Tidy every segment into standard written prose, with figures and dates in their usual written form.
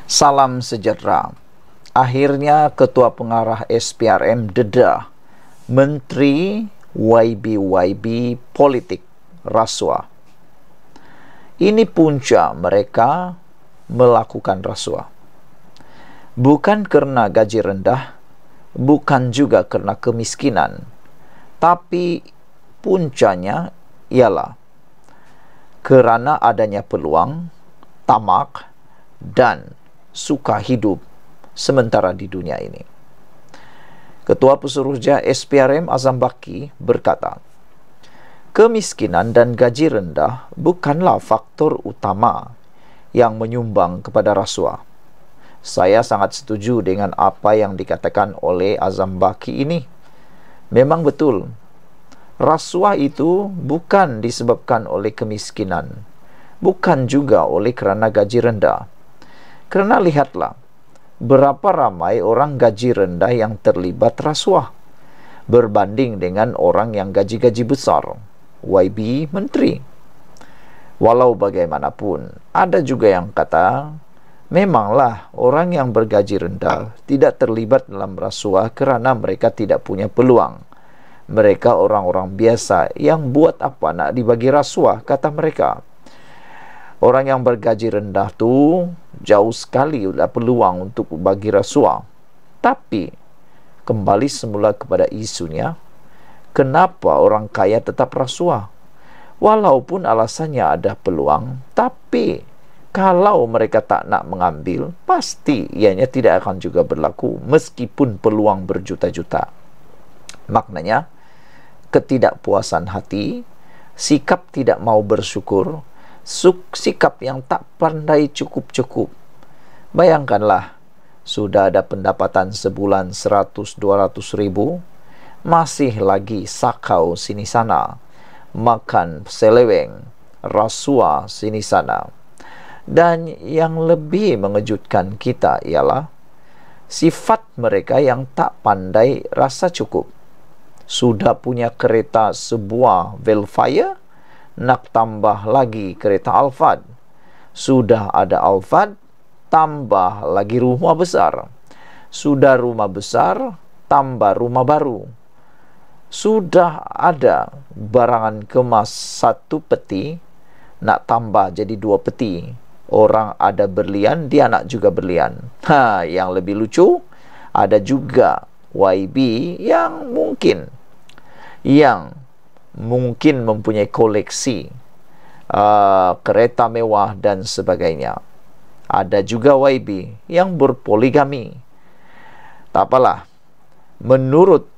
Salam sejahtera. Akhirnya Ketua Pengarah SPRM dedah Menteri YB politik rasuah. Ini punca mereka melakukan rasuah. Bukan karena gaji rendah, bukan juga karena kemiskinan, tapi puncanya ialah kerana adanya peluang, tamak, dan suka hidup sementara di dunia ini. Ketua Pesuruhjah SPRM Azam Baki berkata, kemiskinan dan gaji rendah bukanlah faktor utama yang menyumbang kepada rasuah. Saya sangat setuju dengan apa yang dikatakan oleh Azam Baki ini. Memang betul, rasuah itu bukan disebabkan oleh kemiskinan, bukan juga oleh kerana gaji rendah. Kerana lihatlah, berapa ramai orang gaji rendah yang terlibat rasuah berbanding dengan orang yang gaji-gaji besar, YB menteri. Walau bagaimanapun, ada juga yang kata, memanglah orang yang bergaji rendah tidak terlibat dalam rasuah kerana mereka tidak punya peluang. Mereka orang-orang biasa yang buat apa nak dibagi rasuah, kata mereka. Orang yang bergaji rendah tu jauh sekali ada peluang untuk bagi rasuah. Tapi kembali semula kepada isunya, kenapa orang kaya tetap rasuah? Walaupun alasannya ada peluang, tapi kalau mereka tak nak mengambil, pasti ianya tidak akan juga berlaku meskipun peluang berjuta-juta. Maknanya, ketidakpuasan hati, sikap tidak mau bersyukur, sikap yang tak pandai cukup-cukup. Bayangkanlah, sudah ada pendapatan sebulan 100-200 ribu, masih lagi sakau sini sana, makan seleweng, rasuah sini sana. Dan yang lebih mengejutkan kita ialah sifat mereka yang tak pandai rasa cukup. Sudah punya kereta sebuah Velfire, nak tambah lagi kereta Alphard. Sudah ada Alphard, tambah lagi rumah besar. Sudah rumah besar, tambah rumah baru. Sudah ada barangan kemas 1 peti, nak tambah jadi 2 peti. Orang ada berlian, dia nak juga berlian. Yang lebih lucu, ada juga YB yang mungkin mempunyai koleksi kereta mewah dan sebagainya. Ada juga YB yang berpoligami. Tak apalah, menurut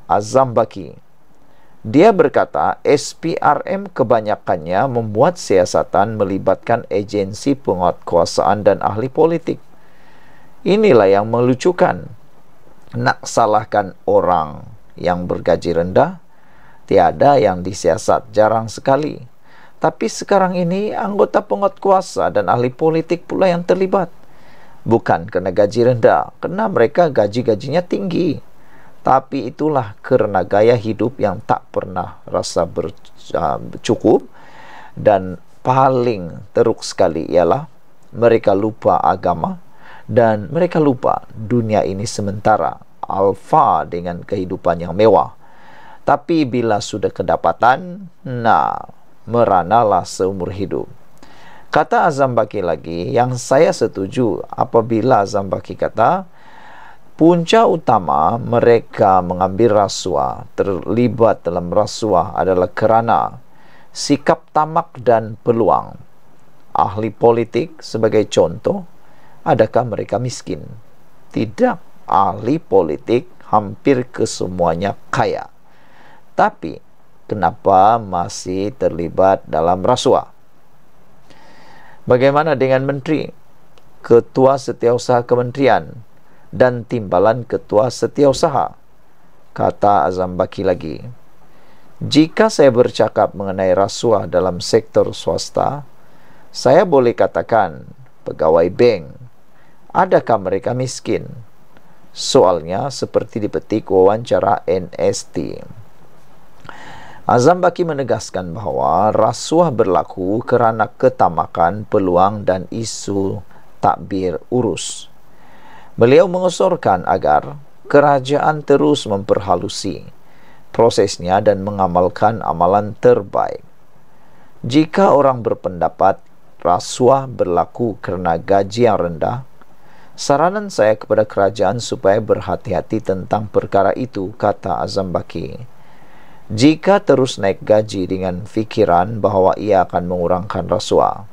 Azam Baki, dia berkata SPRM kebanyakannya membuat siasatan melibatkan agensi penguatkuasaan dan ahli politik. Inilah yang melucukan. Nak salahkan orang yang bergaji rendah, tiada yang disiasat, jarang sekali. Tapi sekarang ini anggota penguatkuasa dan ahli politik pula yang terlibat. Bukan kerana gaji rendah, kerana mereka gaji-gajinya tinggi. Tapi itulah kerana gaya hidup yang tak pernah rasa cukup. Dan paling teruk sekali ialah mereka lupa agama dan mereka lupa dunia ini sementara, alfa dengan kehidupan yang mewah. Tapi bila sudah kedapatan, meranalah seumur hidup. Kata Azam Baki lagi, yang saya setuju apabila Azam Baki kata, punca utama mereka mengambil rasuah, terlibat dalam rasuah adalah kerana sikap tamak dan peluang. Ahli politik sebagai contoh, adakah mereka miskin? Tidak, ahli politik hampir kesemuanya kaya. Tapi kenapa masih terlibat dalam rasuah? Bagaimana dengan menteri, ketua setiausaha kementerian, dan timbalan ketua setiausaha? Kata Azam Baki lagi, jika saya bercakap mengenai rasuah dalam sektor swasta, saya boleh katakan pegawai bank, adakah mereka miskin? Soalnya seperti dipetik wawancara NST. Azam Baki menegaskan bahawa rasuah berlaku kerana ketamakan, peluang dan isu takbir urus. Beliau mengusulkan agar kerajaan terus memperhalusi prosesnya dan mengamalkan amalan terbaik. Jika orang berpendapat rasuah berlaku kerana gaji yang rendah, saranan saya kepada kerajaan supaya berhati-hati tentang perkara itu, kata Azam Baki. Jika terus naik gaji dengan fikiran bahawa ia akan mengurangkan rasuah,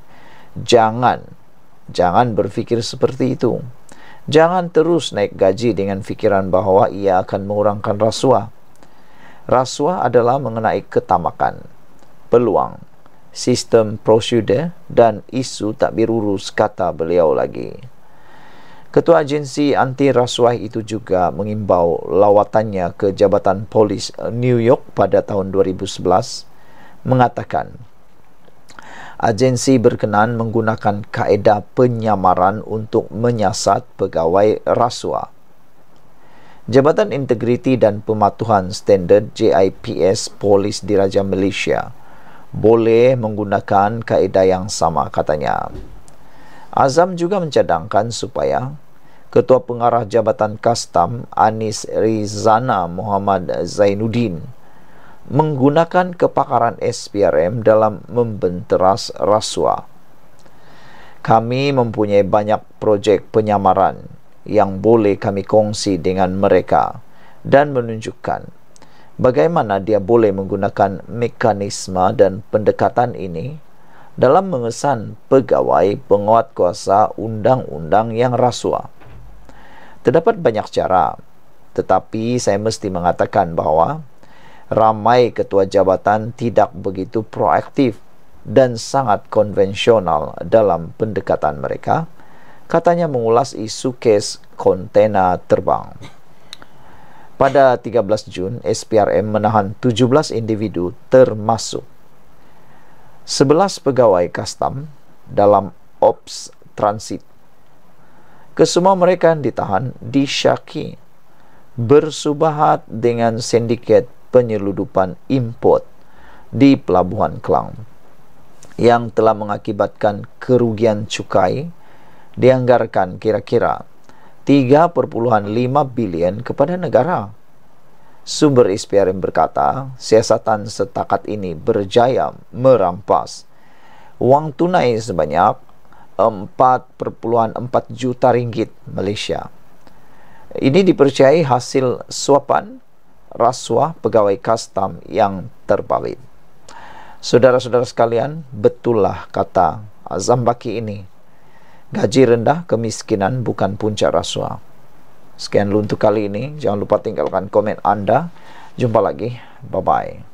jangan berfikir seperti itu. Jangan terus naik gaji dengan fikiran bahawa ia akan mengurangkan rasuah. Rasuah adalah mengenai ketamakan, peluang, sistem prosedur dan isu takbir urus, kata beliau lagi. Ketua agensi anti rasuah itu juga mengimbau lawatannya ke Jabatan Polis New York pada tahun 2011 mengatakan agensi berkenan menggunakan kaedah penyamaran untuk menyiasat pegawai rasuah. Jabatan Integriti dan Pematuhan Standard JIPS Polis Diraja Malaysia boleh menggunakan kaedah yang sama, katanya. Azam juga mencadangkan supaya Ketua Pengarah Jabatan Kastam Anis Rizana Muhammad Zainuddin menggunakan kepakaran SPRM dalam membenteras rasuah. Kami mempunyai banyak projek penyamaran yang boleh kami kongsi dengan mereka dan menunjukkan bagaimana dia boleh menggunakan mekanisme dan pendekatan ini dalam mengesan pegawai penguatkuasa undang-undang yang rasuah. Terdapat banyak cara, tetapi saya mesti mengatakan bahawa ramai ketua jabatan tidak begitu proaktif dan sangat konvensional dalam pendekatan mereka, katanya mengulas isu kes kontena terbang. Pada 13 Jun, SPRM menahan 17 individu termasuk 11 pegawai kastam dalam ops transit. Kesemua mereka yang ditahan disyaki bersubahat dengan sindiket penyeludupan import di Pelabuhan Klang yang telah mengakibatkan kerugian cukai dianggarkan kira-kira 3.5 bilion kepada negara. Sumber SPRM berkata, siasatan setakat ini berjaya merampas wang tunai sebanyak 4.4 juta ringgit Malaysia. Ini dipercayai hasil suapan rasuah pegawai kastam yang terbabit. Saudara-saudara sekalian, betullah kata Azam Baki ini. Gaji rendah, kemiskinan bukan puncak rasuah. Sekian dulu untuk kali ini. Jangan lupa tinggalkan komen Anda. Jumpa lagi. Bye-bye.